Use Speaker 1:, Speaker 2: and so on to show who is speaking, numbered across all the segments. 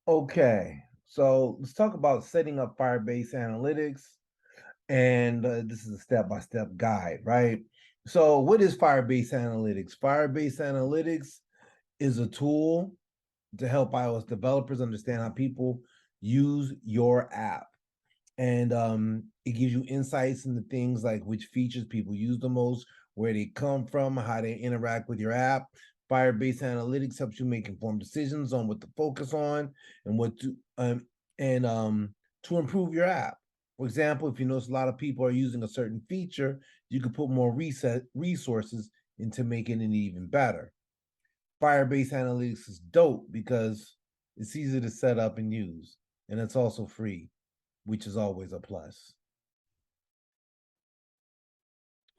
Speaker 1: Okay, so let's talk about setting up Firebase Analytics. And this is a step-by-step guide, right? So what is Firebase Analytics? Firebase Analytics is a tool to help iOS developers understand how people use your app. And it gives you insights into things like which features people use the most, where they come from, how they interact with your app. Firebase Analytics helps you make informed decisions on what to focus on and what to improve your app. For example, if you notice a lot of people are using a certain feature, you could put more resources into making it even better. Firebase Analytics is dope because it's easy to set up and use, and it's also free, which is always a plus.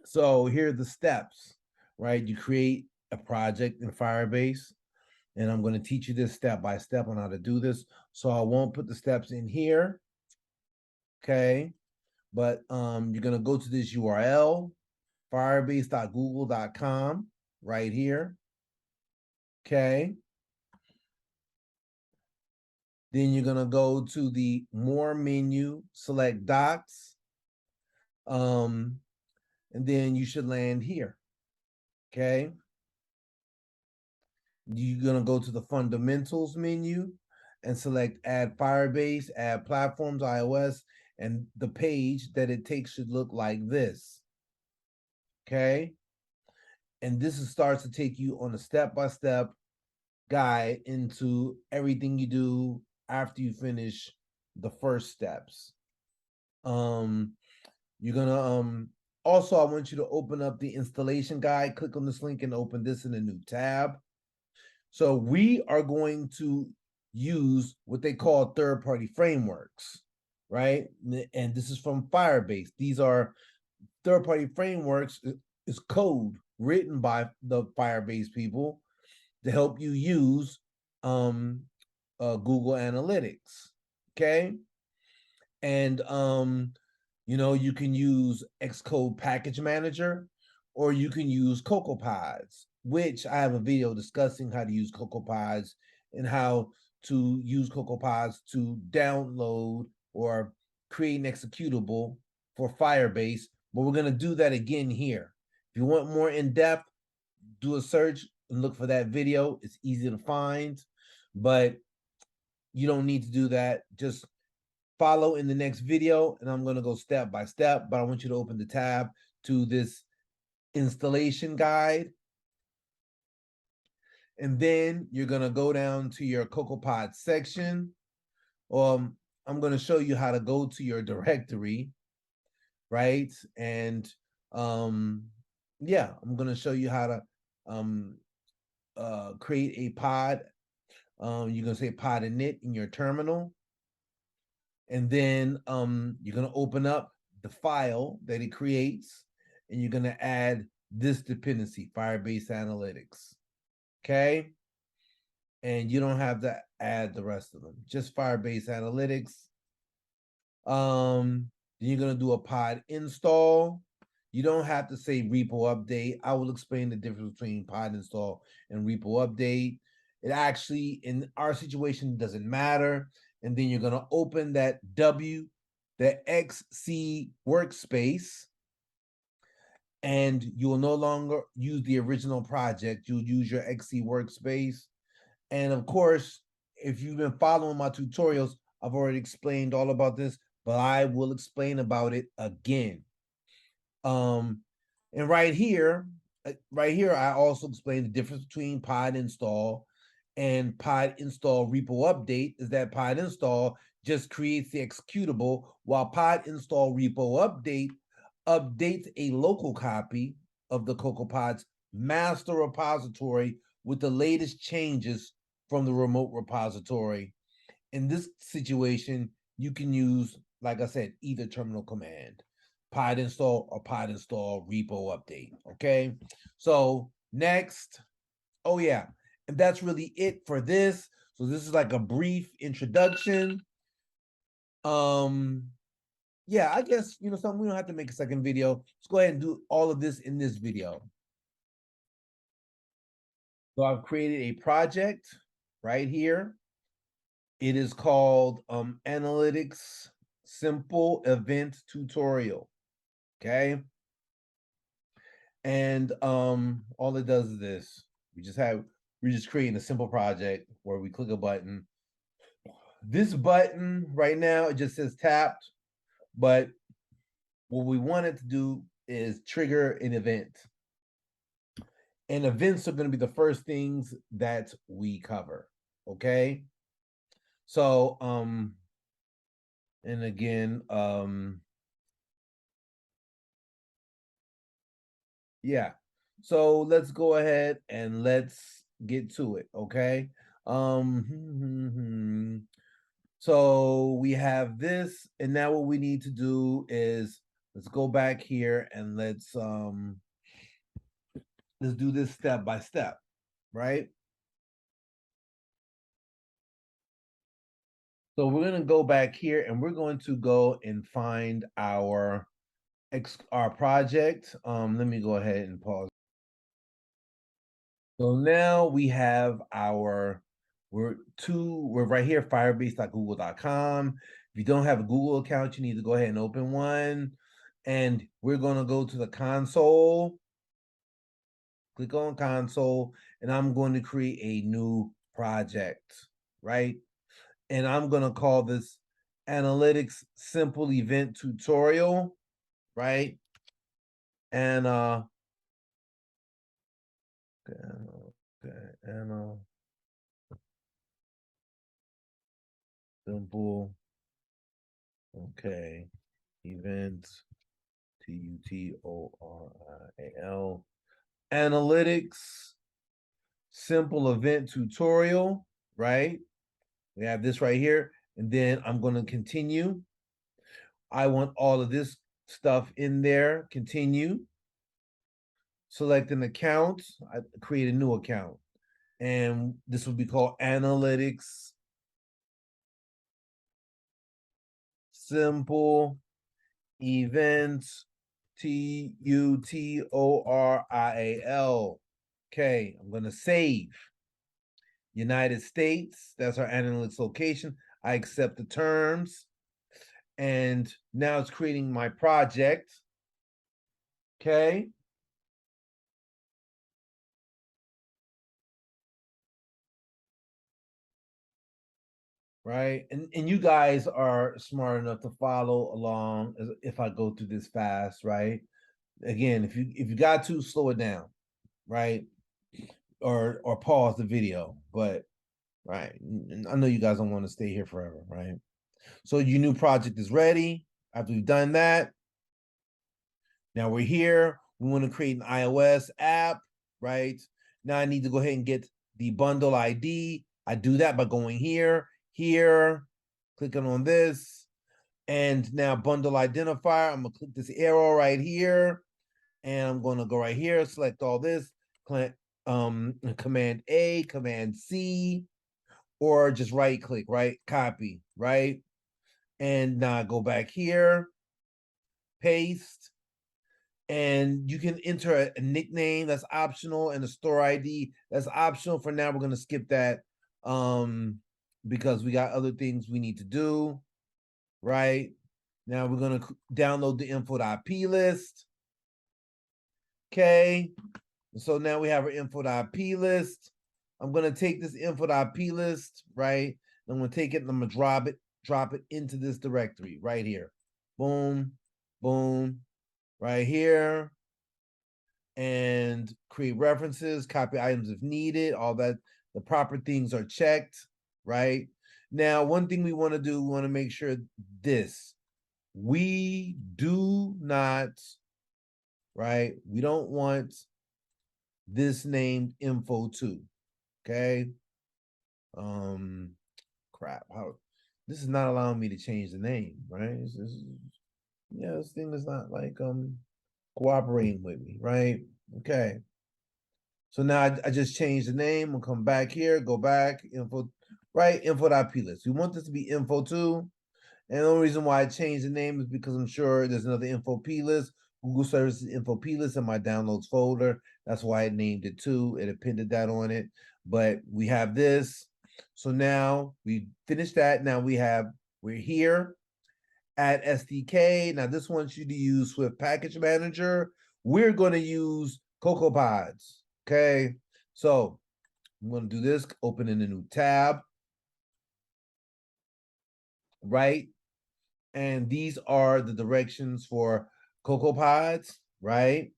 Speaker 1: So here are the steps, right? You create a project in Firebase, and I'm going to teach you this step by step on how to do this. So I won't put the steps in here, okay? But you're going to go to this URL, firebase.google.com, right here, okay? Then you're going to go to the More menu, select Docs, and then you should land here, okay? You're going to go to the Fundamentals menu and select Add Firebase, Add Platforms, iOS, and the page that it takes should look like this, okay? And this starts to take you on a step-by-step guide into everything you do after you finish the first steps. You're gonna also, I want you to open up the installation guide. Click on this link and open this in a new tab. So we are going to use what they call third-party frameworks, right? And this is from Firebase. These are third-party frameworks, is code written by the Firebase people to help you use Google Analytics. Okay. And you can use Xcode Package Manager, or you can use CocoaPods, which I have a video discussing how to use CocoaPods and how to use CocoaPods to download or create an executable for Firebase. But we're going to do that again here. If you want more in depth, do a search and look for that video. It's easy to find, but you don't need to do that. Just follow in the next video, and I'm going to go step by step, but I want you to open the tab to this installation guide. And then you're going to go down to your CocoaPods section. I'm going to show you how to go to your directory, right? And yeah, I'm going to show you how to create a pod. You're going to say pod init in your terminal. And then you're going to open up the file that it creates, and you're going to add this dependency, Firebase Analytics. Okay? And you don't have to add the rest of them, just Firebase Analytics. Then you're going to do a pod install. You don't have to say repo update. I will explain the difference between pod install and repo update. It actually, in our situation, doesn't matter. And then you're going to open that XC workspace, and you will no longer use the original project. You'll use your XC workspace. And of course, if you've been following my tutorials, I've already explained all about this, but I will explain about it again. And right here, I also explained the difference between pod install and pod install repo update. Is that pod install just creates the executable, while pod install repo update updates a local copy of the CocoaPods master repository with the latest changes from the remote repository. In this situation, you can use, like I said, either terminal command, pod install or pod install repo update. Okay. So next, oh yeah, and that's really it for this. So this is like a brief introduction. Yeah, I guess something, we don't have to make a second video. Let's go ahead and do all of this in this video. So I've created a project right here. It is called Analytics Simple Event Tutorial. Okay. And all it does is this. We're just creating a simple project where we click a button. This button right now, it just says tapped, but what we want it to do is trigger an event. And events are going to be the first things that we cover. Okay. So and again, yeah. So let's go ahead and let's get to it, okay? So we have this, and now what we need to do is let's go back here and let's do this step by step, right? So we're going to go back here and we're going to go and find our project. Let me go ahead and pause. So now we have we're right here, firebase.google.com. If you don't have a Google account, you need to go ahead and open one. And we're going to go to the console. Click on console, and I'm going to create a new project, right? And I'm going to call this Analytics Simple Event Tutorial, right? And simple, okay, event, tutorial, analytics, simple event tutorial, right? We have this right here, and then I'm going to continue. I want all of this stuff in there, continue. Select an account, I create a new account, and this will be called Analytics Simple Events tutorial. Okay, I'm going to save. United States, that's our analytics location. I accept the terms. And now it's creating my project. Okay. Right. And you guys are smart enough to follow along if I go through this fast, right? Again, if you got to slow it down, right? Or pause the video, but right. I know you guys don't want to stay here forever, right? So your new project is ready. After we've done that, now we're here. We want to create an iOS app, right? Now I need to go ahead and get the bundle ID. I do that by going here, clicking on this, and now bundle identifier. I'm gonna click this arrow right here, and I'm gonna go right here, select all this, Command A, Command C, or just right click, right? Copy, right? And now I go back here, paste, and you can enter a nickname that's optional and a store ID that's optional. For now, we're going to skip that because we got other things we need to do, right? Now we're going to download the info.p list. Okay, so now we have our info.p list. I'm going to take this info.p list, right? I'm going to take it and I'm going to drop it into this directory right here. Boom, boom, right here. And create references, copy items if needed, all that. The proper things are checked, right? Now, one thing we want to do, we want to make sure this. We do not, right? We don't want this named info2, okay? Crap, this is not allowing me to change the name, right? This thing is not like cooperating with me, right? Okay. So now I just changed the name. We'll come back here, go back, info, right? Info.p list. We want this to be info2. And the only reason why I changed the name is because I'm sure there's another info p list, Google Services info p list in my downloads folder. That's why I named it too. It appended that on it. But we have this. So now we finished that. Now we're here at SDK. Now this wants you to use Swift Package Manager. We're going to use CocoaPods. Okay. So I'm going to do this, open in a new tab. Right. And these are the directions for CocoaPods, right?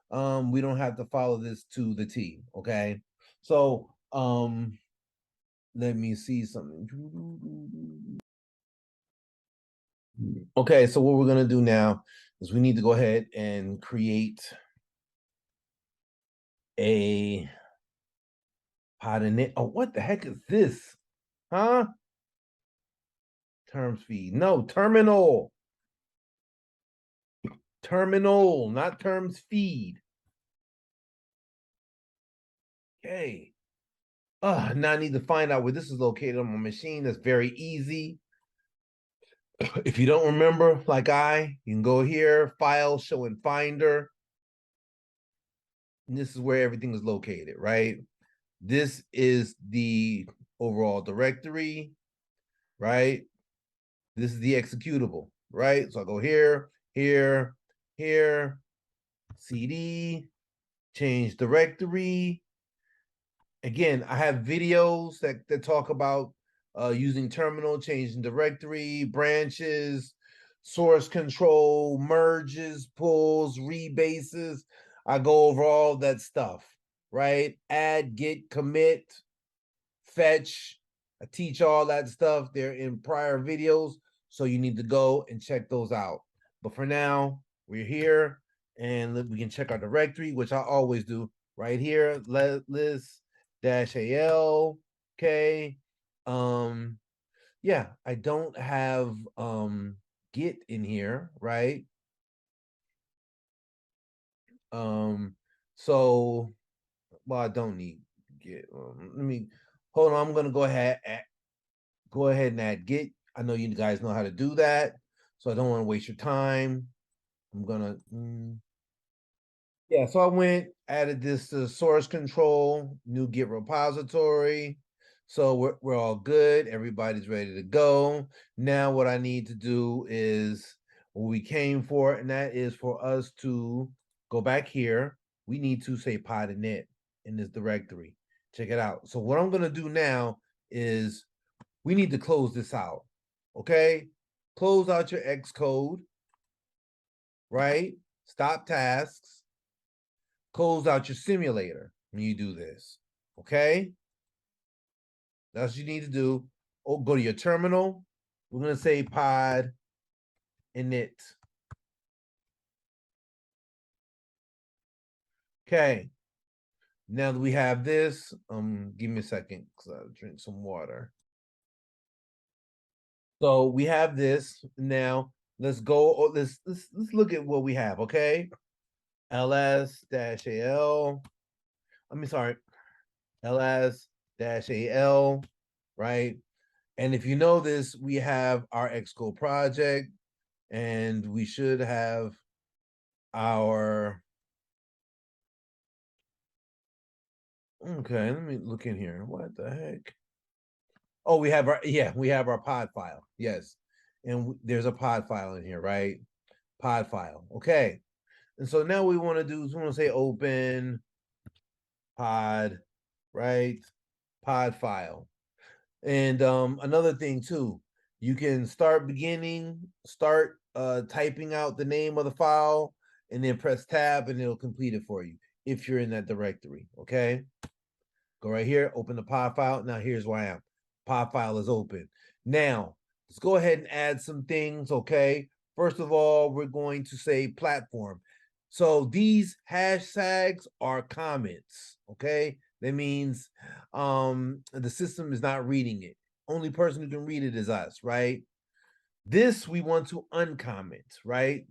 Speaker 1: We don't have to follow this to the T, okay? So let me see something. Okay, so what we're gonna do now is we need to go ahead and create a pod init. Oh, what the heck is this? Huh? Terms feed. No, terminal. Terminal, not terms feed. Okay. Now I need to find out where this is located on my machine. That's very easy. If you don't remember, like you can go here, File, Show in Finder. And this is where everything is located, right? This is the overall directory, right? This is the executable, right? So I go here, here, here, CD, change directory. Again, I have videos that talk about using terminal, changing directory, branches, source control, merges, pulls, rebases. I go over all that stuff, right? Add, get, commit, fetch. I teach all that stuff. They're in prior videos, so you need to go and check those out. But for now, we're here, and we can check our directory, which I always do right here. List -al. Okay. Yeah, I don't have Git in here, right? So well, I don't need Git. Let me hold on. I'm gonna go ahead and add Git. I know you guys know how to do that, so I don't want to waste your time. I'm gonna yeah, so I went, added this to source control, new Git repository. So we're all good. Everybody's ready to go. Now what I need to do is what we came for, and that is for us to go back here. We need to say pod init in this directory. Check it out. So what I'm gonna do now is we need to close this out. Okay? Close out your Xcode, right? Stop tasks. Close out your simulator when you do this. Okay? That's what you need to do. Oh, go to your terminal. We're going to say pod init. Okay. Now that we have this, give me a second because I'll drink some water. So we have this. Now let's go. Let's look at what we have, okay? ls-al. Sorry. ls-al, right? And if you know this, we have our Xcode project, and we should have our, okay, let me look in here. What the heck? Oh, we have our pod file. Yes. And there's a pod file in here, right? Pod file. Okay. And so now we want to do is we want to say open pod, right? Pod file. And another thing too, you can start typing out the name of the file and then press tab and it'll complete it for you if you're in that directory. Okay. Go right here, open the pod file. Now here's where I am. Pod file is open. Now let's go ahead and add some things. Okay. First of all, we're going to say platform. So these hashtags are comments. Okay. That means the system is not reading it. Only person who can read it is us, right? This we want to uncomment, right?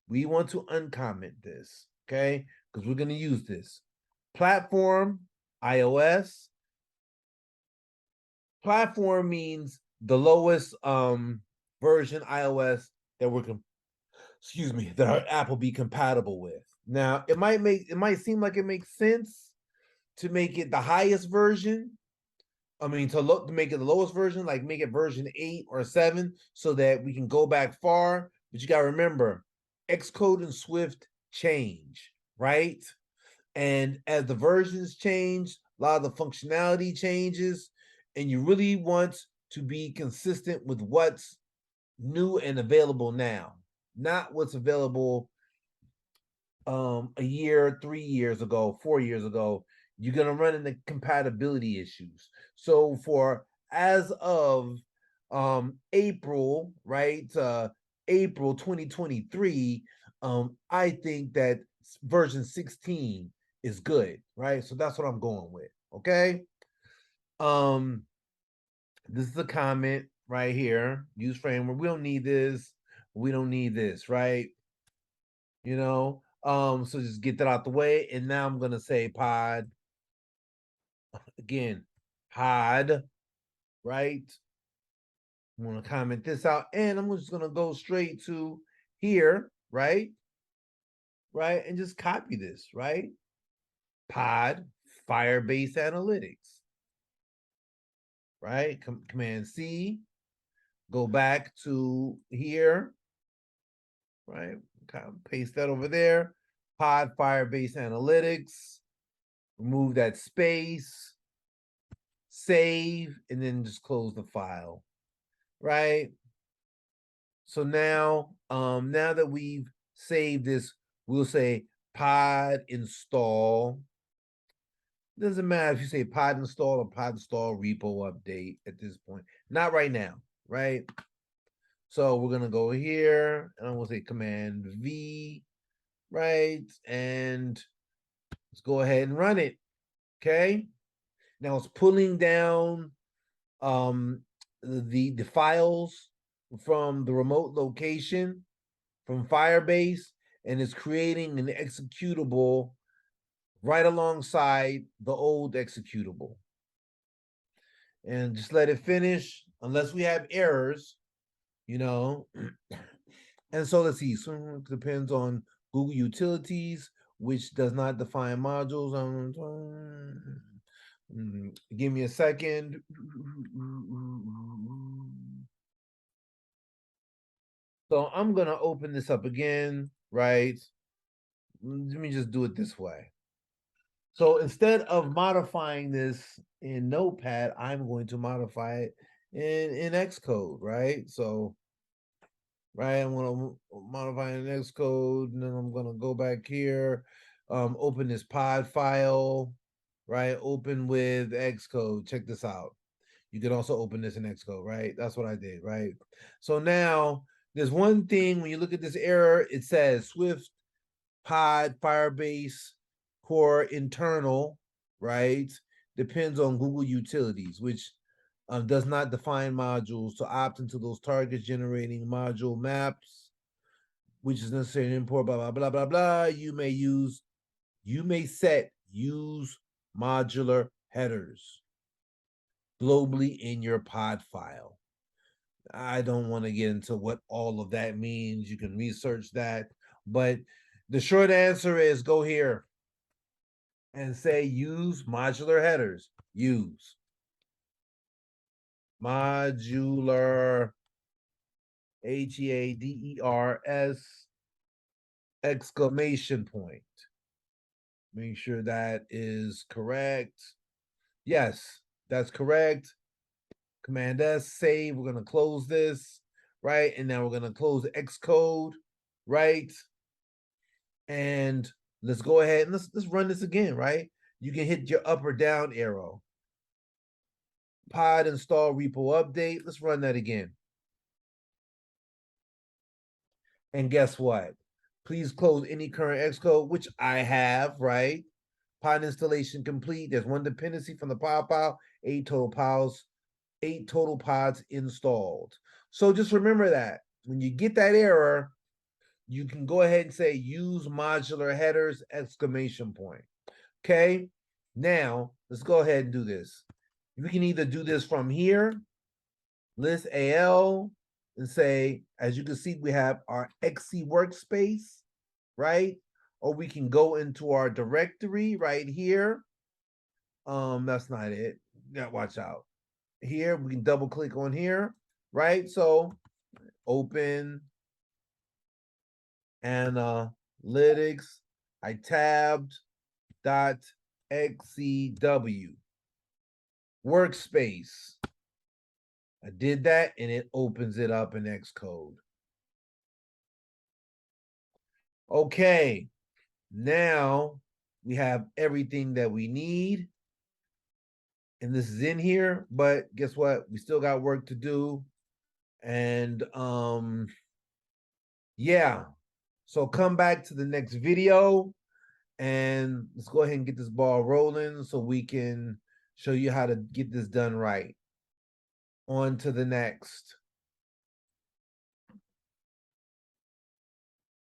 Speaker 1: We want to uncomment this, okay? Because we're going to use this. Platform, iOS. Platform means the lowest version iOS that that our app will be compatible with. Now, it might seem like it makes sense to make it the highest version, I mean, to make it the lowest version, like make it version 8 or 7, so that we can go back far. But you got to remember, Xcode and Swift change, right? And as the versions change, a lot of the functionality changes, and you really want to be consistent with what's new and available now, not what's available a year, 3 years ago, 4 years ago. You're gonna run into compatibility issues. So for as of April, right? April 2023, I think that version 16 is good, right? So that's what I'm going with. Okay. Um, this is a comment right here. Use framework. We don't need this. We don't need this, right? You know, so just get that out the way. And now I'm gonna say pod again, pod, right? I'm gonna comment this out, and I'm just gonna go straight to here, right? Right, and just copy this, right? Pod Firebase Analytics, right? Command C, go back to here, right? Kind of paste that over there. Pod Firebase Analytics, remove that space, save, and then just close the file, right? So now, now that we've saved this, we'll say pod install. Doesn't matter if you say pod install or pod install repo update at this point. Not right now, right? So we're gonna go here and I'm gonna say command V, right? And let's go ahead and run it. Okay. Now it's pulling down the files from the remote location from Firebase, and it's creating an executable right alongside the old executable. And just let it finish unless we have errors, you know. And so let's see, so it depends on Google Utilities, which does not define modules. Give me a second. So I'm going to open this up again, right? Let me just do it this way. So instead of modifying this in Notepad, I'm going to modify it in Xcode, right? So, right, I'm going to modify it in Xcode, and then I'm going to go back here, open this pod file, right? Open with Xcode. Check this out. You can also open this in Xcode, right? That's what I did, right? So now there's one thing when you look at this error, it says Swift pod Firebase core internal, right? Depends on Google Utilities, which does not define modules to opt into those targets generating module maps, which is necessary to import, blah, blah, blah, blah, blah. You may set use modular headers globally in your pod file. I don't want to get into what all of that means. You can research that. But the short answer is go here and say use modular headers. Use modular HEADERS exclamation point. Make sure that is correct. Yes, that's correct. Command S, save. We're going to close this, right? And now we're going to close Xcode, right? And let's go ahead and let's run this again, right? You can hit your up or down arrow. Pod install repo update. Let's run that again. And guess what? Please close any current Xcode, which I have, right? Pod installation complete. There's one dependency from the pod file, 8 total pods installed. So just remember that when you get that error, you can go ahead and say use modular headers exclamation point. Okay, now let's go ahead and do this. We can either do this from here, list AL, and say, as you can see, we have our XC workspace, right? Or we can go into our directory right here. That's not it. Yeah, watch out. here. We can double click on here, right? So open analytics. I tabbed .xcw workspace. I did that and it opens it up in Xcode. Okay, now we have everything that we need. And this is in here, but guess what? We still got work to do. And yeah. So come back to the next video and let's go ahead and get this ball rolling so we can show you how to get this done right. On to the next.